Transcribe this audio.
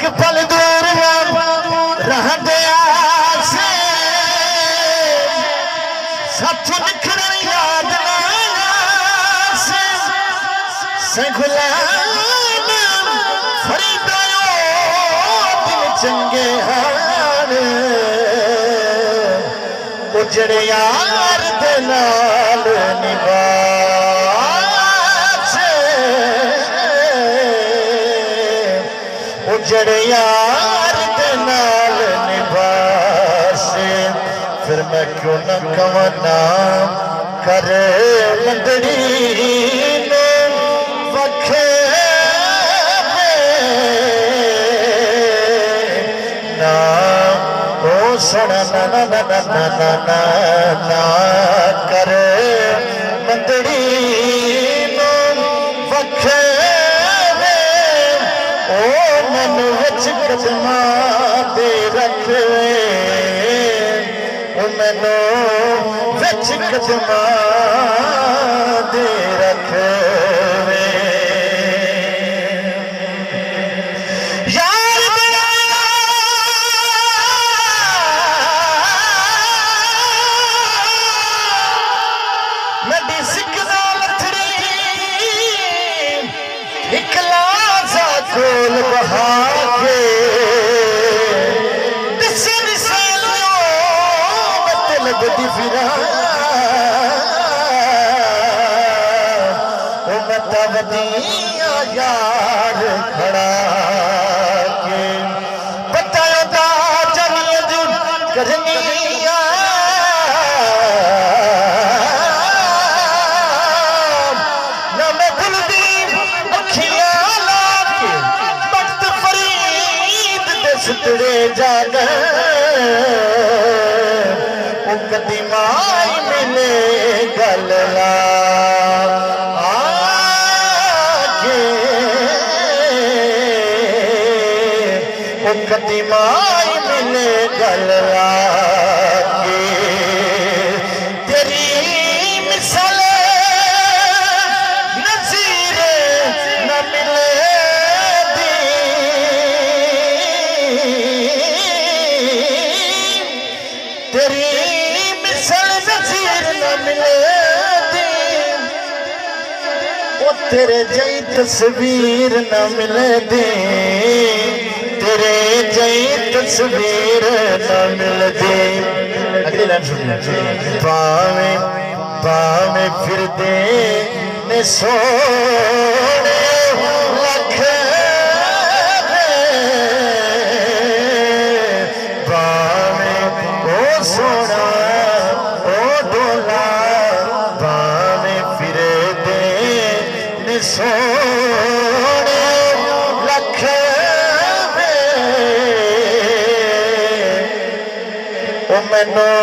एक पल दूर रह गया से साथों निखर याद से गुलाम फरीदायो दिल चंगे हार उजड़े यार दे नाल उजड़े यार दे नाल निभासे फिर मैं क्यों न कवना कर मंदड़ी ने वखे ना ओ सना ना ना ना ना ना ना ना ना कर मंदड़ी ने वखे मैनू विच कदमा दे रखे मैनू विच कदमा दे रखे कोल बहा के मतलब दी फिरा मतवदिया यार खड़ा के बताया जमीद करनिया ना मैं गुलदीन अखियां सुतरे जाग कदीमाई मिले गलला आगे कदीमाई मिले गलला के तेरी मिसल नज़ीर न मिले तेरी मिसल नज़ीर न मिले दी ओ तेरे जई तस्वीर न मिले दी तेरे जई तस्वीर न मिले दी अगली लाइन सुनिए पावे पावे फिर दे ने सोने लख सोना ओ डोला बावे फिरे दे सोने लख ओ मैनू